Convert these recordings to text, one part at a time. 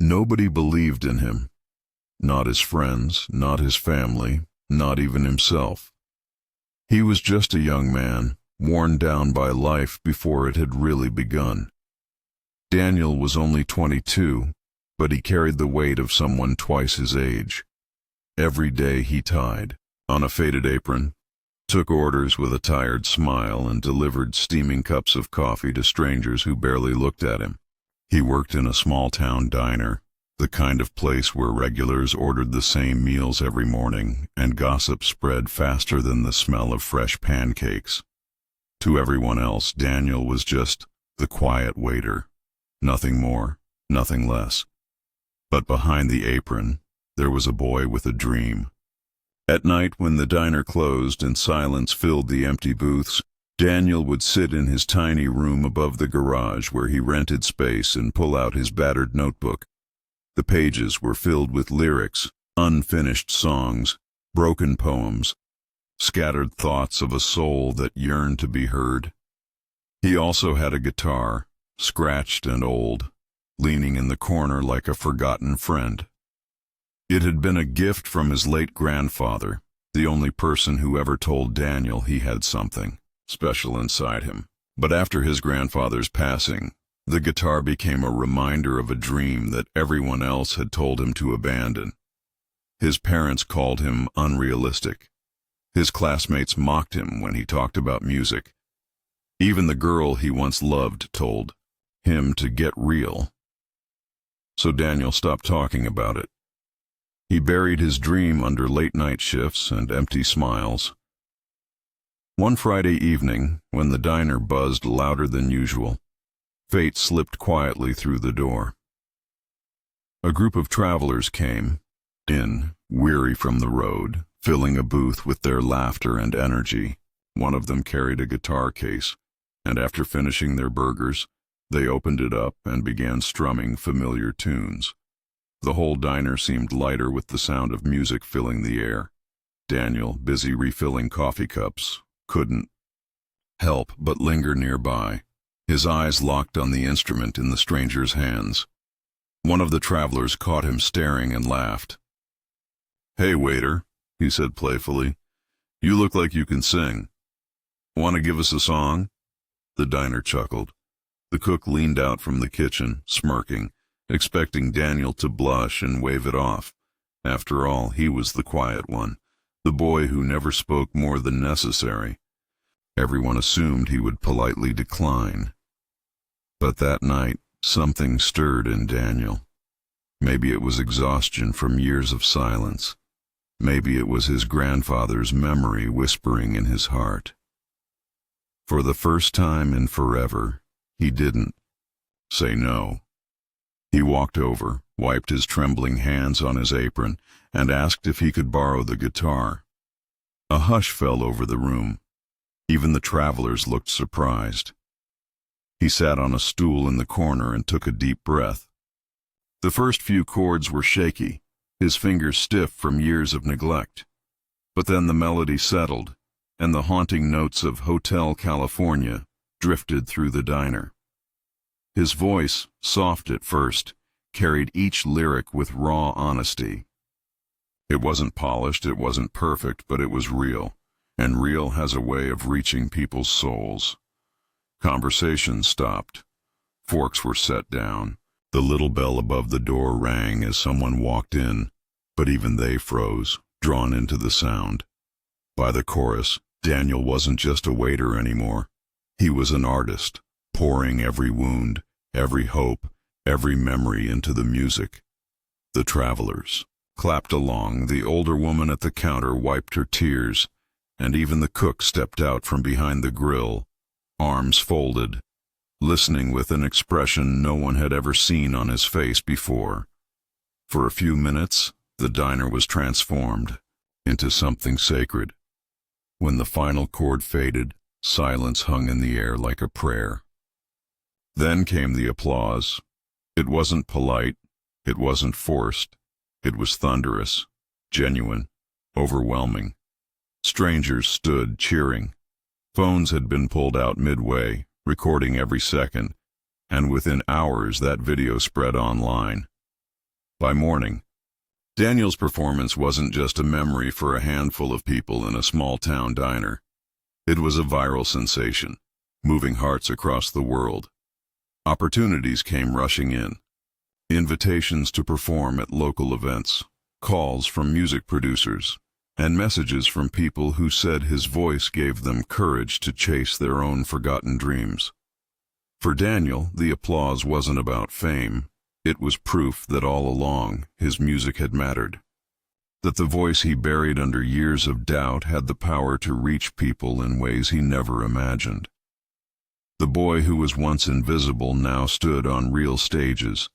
Nobody believed in him. Not his friends, not his family, not even himself. He was just a young man, worn down by life before it had really begun. Daniel was only 22, but he carried the weight of someone twice his age. Every day he tied, on a faded apron, took orders with a tired smile, and delivered steaming cups of coffee to strangers who barely looked at him. He worked in a small-town diner, the kind of place where regulars ordered the same meals every morning, and gossip spread faster than the smell of fresh pancakes. To everyone else, Daniel was just the quiet waiter. Nothing more, nothing less. But behind the apron, there was a boy with a dream. At night, when the diner closed and silence filled the empty booths, Daniel would sit in his tiny room above the garage where he rented space and pull out his battered notebook. The pages were filled with lyrics, unfinished songs, broken poems, scattered thoughts of a soul that yearned to be heard. He also had a guitar, scratched and old, leaning in the corner like a forgotten friend. It had been a gift from his late grandfather, the only person who ever told Daniel he had something special inside him. But after his grandfather's passing, the guitar became a reminder of a dream that everyone else had told him to abandon. His parents called him unrealistic. His classmates mocked him when he talked about music. Even the girl he once loved told him to get real. So Daniel stopped talking about it. He buried his dream under late-night shifts and empty smiles. One Friday evening, when the diner buzzed louder than usual, fate slipped quietly through the door. A group of travelers came in, weary from the road, filling a booth with their laughter and energy. One of them carried a guitar case, and after finishing their burgers, they opened it up and began strumming familiar tunes. The whole diner seemed lighter with the sound of music filling the air. Daniel, busy refilling coffee cups, couldn't help but linger nearby, his eyes locked on the instrument in the stranger's hands. One of the travelers caught him staring and laughed. "Hey, waiter," he said playfully, "you look like you can sing. Want to give us a song?" The diner chuckled. The cook leaned out from the kitchen, smirking, expecting Daniel to blush and wave it off. After all, he was the quiet one, the boy who never spoke more than necessary. Everyone assumed he would politely decline. But that night, something stirred in Daniel. Maybe it was exhaustion from years of silence. Maybe it was his grandfather's memory whispering in his heart. For the first time in forever, he didn't say no. He walked over, wiped his trembling hands on his apron, and asked if he could borrow the guitar. A hush fell over the room. Even the travelers looked surprised. He sat on a stool in the corner and took a deep breath. The first few chords were shaky, his fingers stiff from years of neglect. But then the melody settled, and the haunting notes of Hotel California drifted through the diner. His voice, soft at first, carried each lyric with raw honesty. It wasn't polished, it wasn't perfect, but it was real, and real has a way of reaching people's souls. Conversation stopped. Forks were set down. The little bell above the door rang as someone walked in, but even they froze, drawn into the sound. By the chorus, Daniel wasn't just a waiter anymore. He was an artist, pouring every wound, every hope, every memory into the music. The travelers clapped along, the older woman at the counter wiped her tears, and even the cook stepped out from behind the grill, arms folded, listening with an expression no one had ever seen on his face before. For a few minutes, the diner was transformed into something sacred. When the final chord faded, silence hung in the air like a prayer. Then came the applause. It wasn't polite, it wasn't forced, it was thunderous, genuine, overwhelming. Strangers stood cheering. Phones had been pulled out midway, recording every second, and within hours that video spread online. By morning, Daniel's performance wasn't just a memory for a handful of people in a small-town diner. It was a viral sensation, moving hearts across the world. Opportunities came rushing in. Invitations to perform at local events, calls from music producers, and messages from people who said his voice gave them courage to chase their own forgotten dreams. For Daniel, the applause wasn't about fame. It was proof that all along his music had mattered, that the voice he buried under years of doubt had the power to reach people in ways he never imagined. The boy who was once invisible now stood on real stages,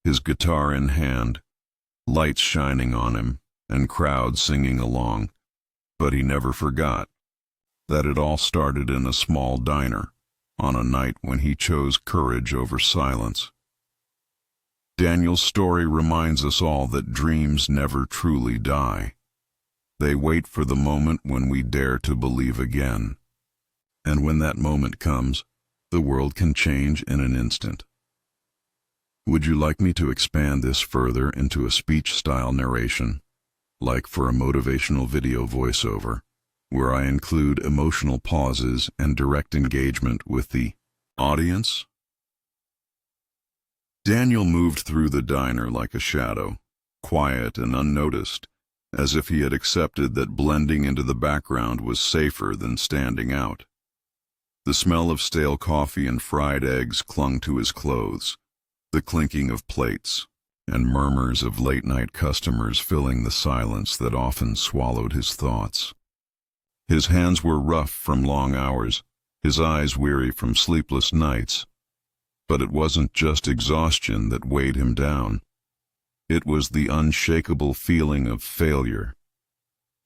his guitar in hand, lights shining on him, and crowds singing along. But he never forgot that it all started in a small diner, on a night when he chose courage over silence. Daniel's story reminds us all that dreams never truly die. They wait for the moment when we dare to believe again. And when that moment comes, the world can change in an instant. Would you like me to expand this further into a speech-style narration, like for a motivational video voiceover, where I include emotional pauses and direct engagement with the audience? Daniel moved through the diner like a shadow, quiet and unnoticed, as if he had accepted that blending into the background was safer than standing out. The smell of stale coffee and fried eggs clung to his clothes, the clinking of plates, and murmurs of late-night customers filling the silence that often swallowed his thoughts. His hands were rough from long hours, his eyes weary from sleepless nights. But it wasn't just exhaustion that weighed him down. It was the unshakable feeling of failure.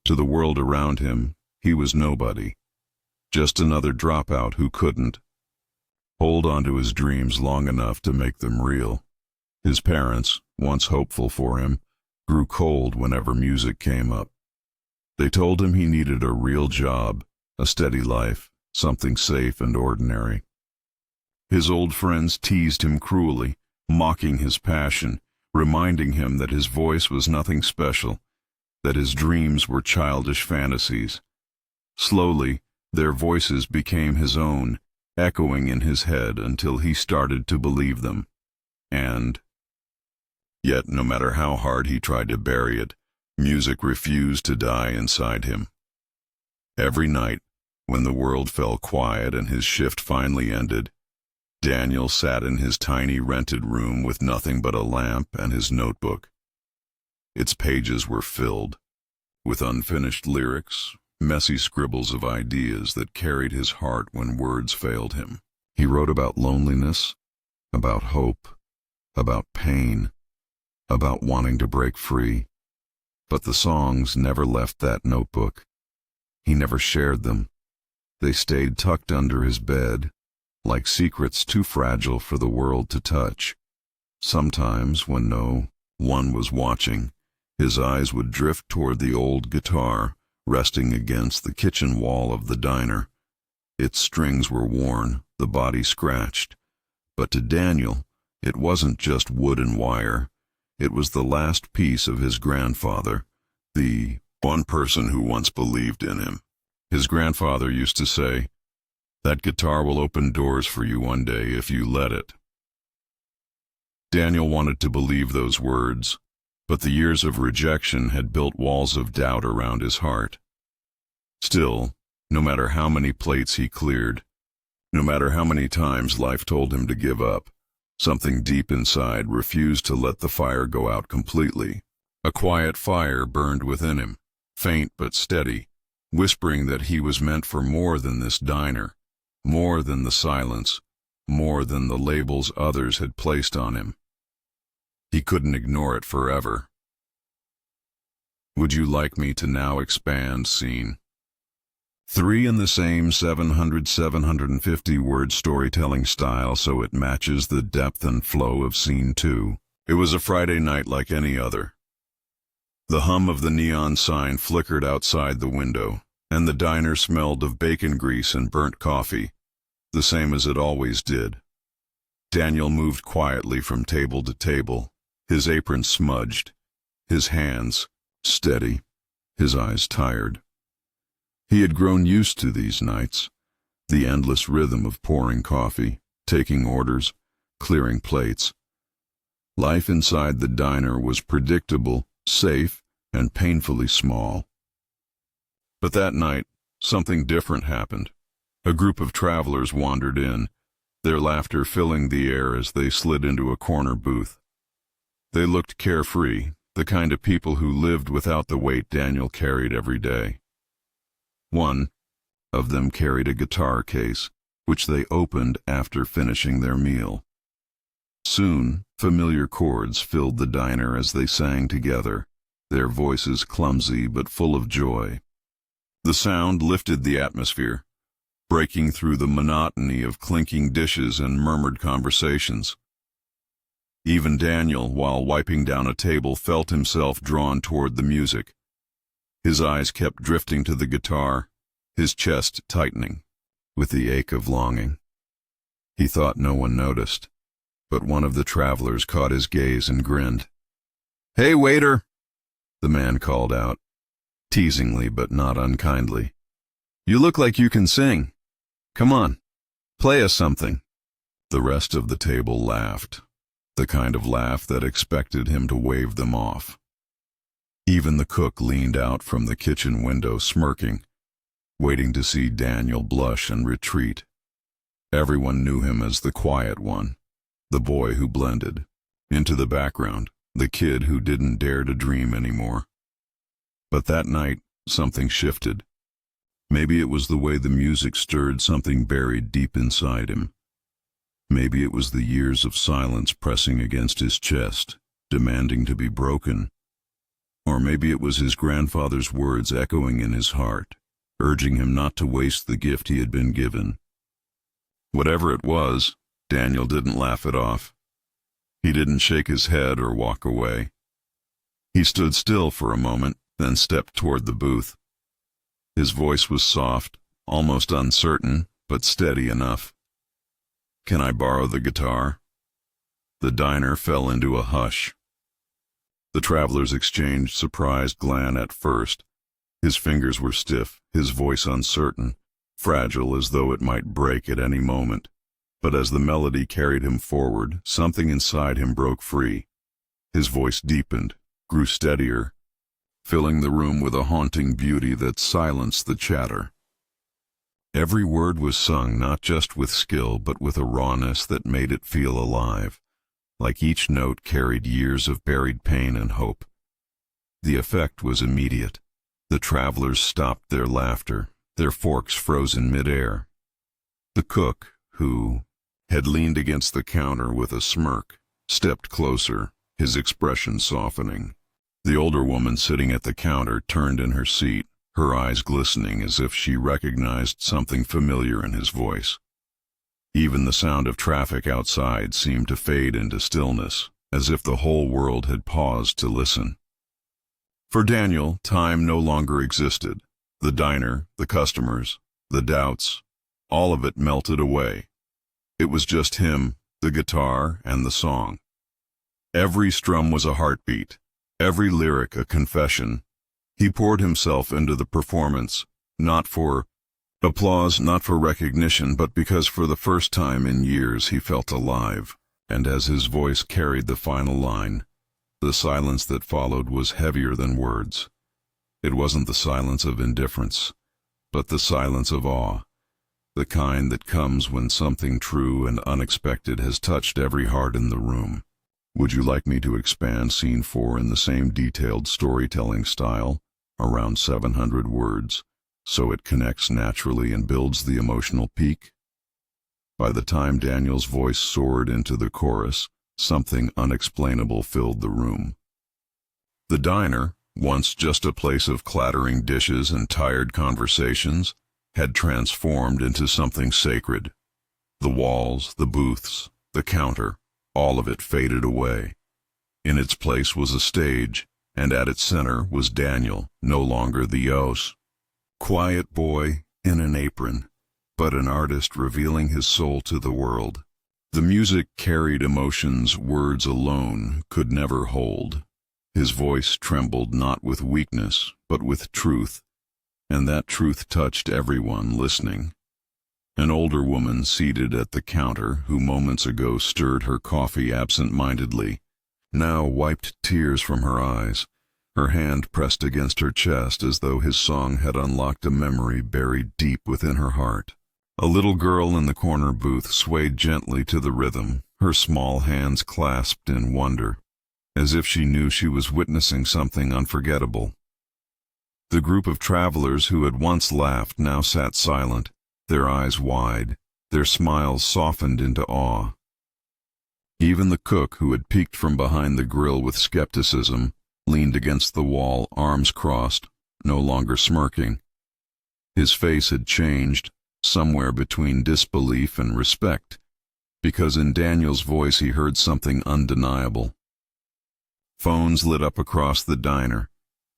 To the world around him, he was nobody, just another dropout who couldn't hold on to his dreams long enough to make them real. His parents, once hopeful for him, grew cold whenever music came up. They told him he needed a real job, a steady life, something safe and ordinary. His old friends teased him cruelly, mocking his passion, reminding him that his voice was nothing special, that his dreams were childish fantasies. Slowly, their voices became his own, echoing in his head until he started to believe them. Yet no matter how hard he tried to bury it, music refused to die inside him. Every night, when the world fell quiet and his shift finally ended, Daniel sat in his tiny rented room with nothing but a lamp and his notebook. Its pages were filled with unfinished lyrics, messy scribbles of ideas that carried his heart when words failed him. He wrote about loneliness, about hope, about pain, about wanting to break free. But the songs never left that notebook. He never shared them. They stayed tucked under his bed, like secrets too fragile for the world to touch. Sometimes, when no one was watching, his eyes would drift toward the old guitar, resting against the kitchen wall of the diner. Its strings were worn, the body scratched. But to Daniel, it wasn't just wood and wire. It was the last piece of his grandfather, the one person who once believed in him. His grandfather used to say, "That guitar will open doors for you one day if you let it." Daniel wanted to believe those words, but the years of rejection had built walls of doubt around his heart. Still, no matter how many plates he cleared, no matter how many times life told him to give up, something deep inside refused to let the fire go out completely. A quiet fire burned within him, faint but steady, whispering that he was meant for more than this diner, more than the silence, more than the labels others had placed on him. He couldn't ignore it forever. Would you like me to now expand scene 3 in the same 750 word storytelling style so it matches the depth and flow of scene 2? It was a Friday night like any other. The hum of the neon sign flickered outside the window, and the diner smelled of bacon grease and burnt coffee, the same as it always did. Daniel moved quietly from table to table, his apron smudged, his hands steady, his eyes tired. He had grown used to these nights, the endless rhythm of pouring coffee, taking orders, clearing plates. Life inside the diner was predictable, safe, and painfully small. But that night, something different happened. A group of travelers wandered in, their laughter filling the air as they slid into a corner booth. They looked carefree, the kind of people who lived without the weight Daniel carried every day. One of them carried a guitar case, which they opened after finishing their meal. Soon, familiar chords filled the diner as they sang together, their voices clumsy but full of joy. The sound lifted the atmosphere, breaking through the monotony of clinking dishes and murmured conversations. Even Daniel, while wiping down a table, felt himself drawn toward the music. His eyes kept drifting to the guitar, his chest tightening with the ache of longing. He thought no one noticed, but one of the travelers caught his gaze and grinned. "Hey, waiter!" the man called out, teasingly but not unkindly. "You look like you can sing. Come on, play us something." The rest of the table laughed, the kind of laugh that expected him to wave them off. Even the cook leaned out from the kitchen window smirking, waiting to see Daniel blush and retreat. Everyone knew him as the quiet one, the boy who blended into the background, the kid who didn't dare to dream anymore. But that night, something shifted. Maybe it was the way the music stirred something buried deep inside him. Maybe it was the years of silence pressing against his chest, demanding to be broken. Or maybe it was his grandfather's words echoing in his heart, urging him not to waste the gift he had been given. Whatever it was, Daniel didn't laugh it off. He didn't shake his head or walk away. He stood still for a moment, then stepped toward the booth. His voice was soft, almost uncertain, but steady enough. "Can I borrow the guitar?" The diner fell into a hush. The travelers exchanged surprised glance at first. His fingers were stiff, his voice uncertain, fragile as though it might break at any moment. But as the melody carried him forward, something inside him broke free. His voice deepened, grew steadier, filling the room with a haunting beauty that silenced the chatter. Every word was sung not just with skill but with a rawness that made it feel alive, like each note carried years of buried pain and hope. The effect was immediate. The travelers stopped their laughter, their forks frozen midair. The cook, who had leaned against the counter with a smirk, stepped closer, his expression softening. The older woman sitting at the counter turned in her seat, her eyes glistening as if she recognized something familiar in his voice. Even the sound of traffic outside seemed to fade into stillness, as if the whole world had paused to listen. For Daniel, time no longer existed. The diner, the customers, the doubts, all of it melted away. It was just him, the guitar, and the song. Every strum was a heartbeat, every lyric a confession. He poured himself into the performance, not for applause, not for recognition, but because for the first time in years he felt alive. And as his voice carried the final line, the silence that followed was heavier than words. It wasn't the silence of indifference, but the silence of awe, the kind that comes when something true and unexpected has touched every heart in the room. Would you like me to expand Scene 4 in the same detailed storytelling style, around 700 words, so it connects naturally and builds the emotional peak? By the time Daniel's voice soared into the chorus, something unexplainable filled the room. The diner, once just a place of clattering dishes and tired conversations, had transformed into something sacred. The walls, the booths, the counter, all of it faded away. In its place was a stage, and at its center was Daniel, no longer the quiet boy in an apron, but an artist revealing his soul to the world. The music carried emotions words alone could never hold. His voice trembled not with weakness, but with truth, and that truth touched everyone listening. An older woman seated at the counter, who moments ago stirred her coffee absent-mindedly, now wiped tears from her eyes, her hand pressed against her chest as though his song had unlocked a memory buried deep within her heart. A little girl in the corner booth swayed gently to the rhythm, her small hands clasped in wonder, as if she knew she was witnessing something unforgettable. The group of travelers who had once laughed now sat silent, their eyes wide, their smiles softened into awe. Even the cook, who had peeked from behind the grill with skepticism, leaned against the wall, arms crossed, no longer smirking. His face had changed, somewhere between disbelief and respect, because in Daniel's voice he heard something undeniable. Phones lit up across the diner,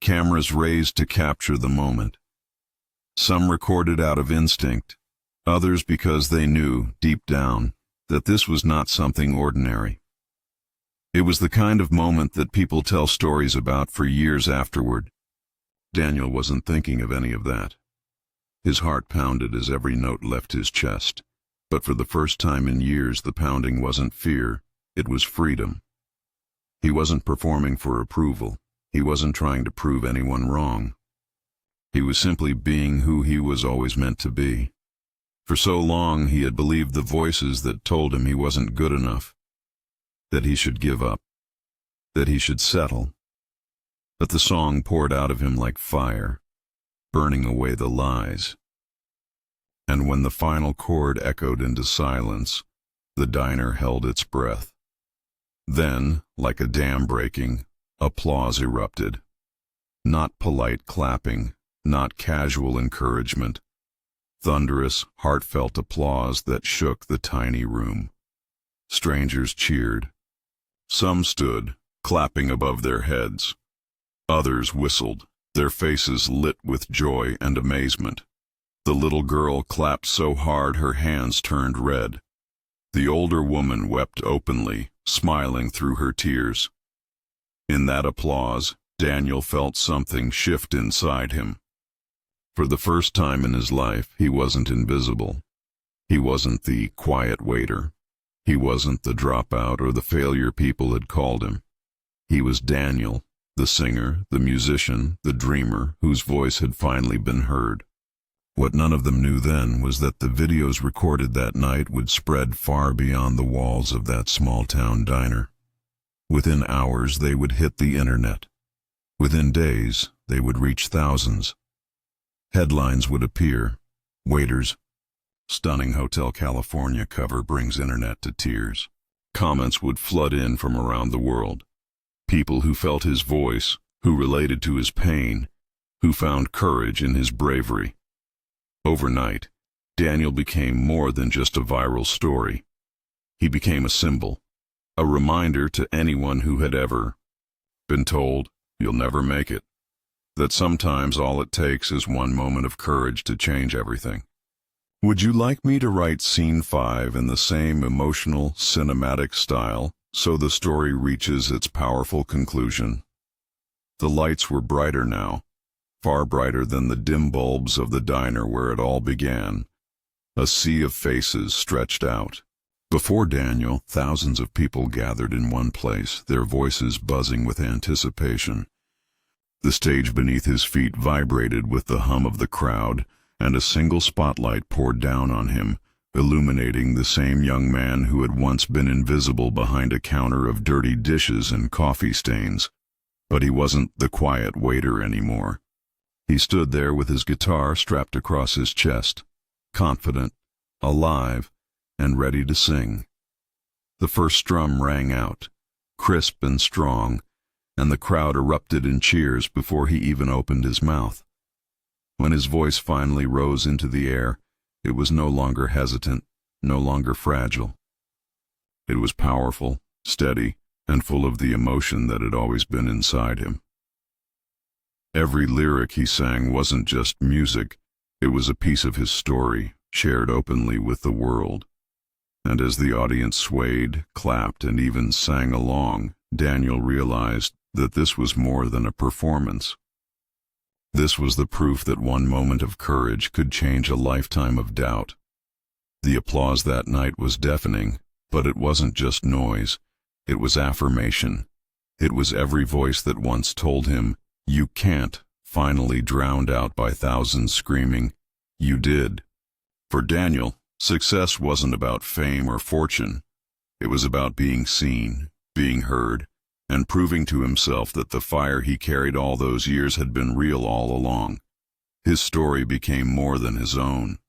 cameras raised to capture the moment. Some recorded out of instinct, others because they knew, deep down, that this was not something ordinary. It was the kind of moment that people tell stories about for years afterward. Daniel wasn't thinking of any of that. His heart pounded as every note left his chest, but for the first time in years the pounding wasn't fear, it was freedom. He wasn't performing for approval. He wasn't trying to prove anyone wrong. He was simply being who he was always meant to be. For so long he had believed the voices that told him he wasn't good enough, that he should give up, that he should settle. But the song poured out of him like fire, burning away the lies. And when the final chord echoed into silence, the diner held its breath. Then, like a dam breaking, applause erupted. Not polite clapping, not casual encouragement. Thunderous, heartfelt applause that shook the tiny room. Strangers cheered. Some stood, clapping above their heads. Others whistled, their faces lit with joy and amazement. The little girl clapped so hard her hands turned red. The older woman wept openly, smiling through her tears. In that applause, Daniel felt something shift inside him. For the first time in his life, he wasn't invisible. He wasn't the quiet waiter. He wasn't the dropout or the failure people had called him. He was Daniel, the singer, the musician, the dreamer, whose voice had finally been heard. What none of them knew then was that the videos recorded that night would spread far beyond the walls of that small-town diner. Within hours, they would hit the internet. Within days, they would reach thousands. Headlines would appear. Waiters. Stunning Hotel California cover brings internet to tears. Comments would flood in from around the world. People who felt his voice, who related to his pain, who found courage in his bravery. Overnight, Daniel became more than just a viral story. He became a symbol, a reminder to anyone who had ever been told, "You'll never make it," that sometimes all it takes is one moment of courage to change everything. Would you like me to write Scene 5 in the same emotional, cinematic style, so the story reaches its powerful conclusion? The lights were brighter now, far brighter than the dim bulbs of the diner where it all began. A sea of faces stretched out. Before Daniel, thousands of people gathered in one place, their voices buzzing with anticipation. The stage beneath his feet vibrated with the hum of the crowd, and a single spotlight poured down on him, illuminating the same young man who had once been invisible behind a counter of dirty dishes and coffee stains. But he wasn't the quiet waiter anymore. He stood there with his guitar strapped across his chest, confident, alive, and ready to sing. The first strum rang out, crisp and strong, and the crowd erupted in cheers before he even opened his mouth. When his voice finally rose into the air, it was no longer hesitant, no longer fragile. It was powerful, steady, and full of the emotion that had always been inside him. Every lyric he sang wasn't just music, it was a piece of his story, shared openly with the world. And as the audience swayed, clapped, and even sang along, Daniel realized that this was more than a performance. This was the proof that one moment of courage could change a lifetime of doubt. The applause that night was deafening, but it wasn't just noise. It was affirmation. It was every voice that once told him, "You can't," finally drowned out by thousands screaming, "You did." For Daniel, success wasn't about fame or fortune. It was about being seen, being heard, and proving to himself that the fire he carried all those years had been real all along. His story became more than his own.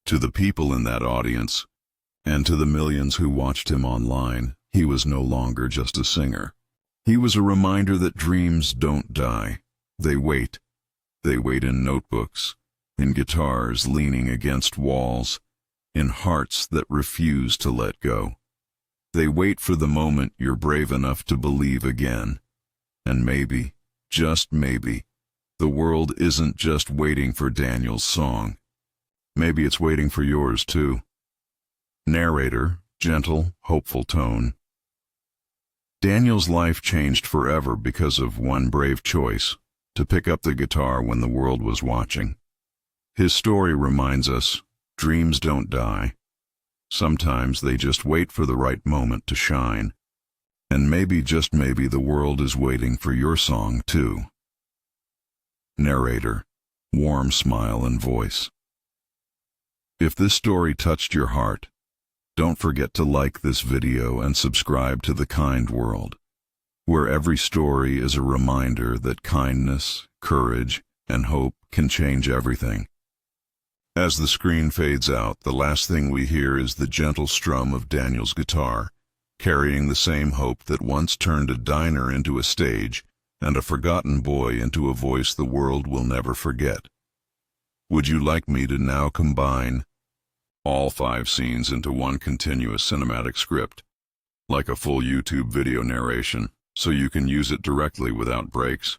To the people in that audience, and to the millions who watched him online, he was no longer just a singer. He was a reminder that dreams don't die. They wait. They wait in notebooks, in guitars leaning against walls, in hearts that refuse to let go. They wait for the moment you're brave enough to believe again. And maybe, just maybe, the world isn't just waiting for Daniel's song. Maybe it's waiting for yours too. Narrator, gentle, hopeful tone. Daniel's life changed forever because of one brave choice, to pick up the guitar when the world was watching. His story reminds us, dreams don't die. Sometimes they just wait for the right moment to shine. And maybe, just maybe, the world is waiting for your song too. Narrator, warm smile and voice. If this story touched your heart, don't forget to like this video and subscribe to The Kind World, where every story is a reminder that kindness, courage, and hope can change everything. As the screen fades out, the last thing we hear is the gentle strum of Daniel's guitar, carrying the same hope that once turned a diner into a stage and a forgotten boy into a voice the world will never forget. Would you like me to now combine all 5 scenes into one continuous cinematic script, like a full YouTube video narration, so you can use it directly without breaks?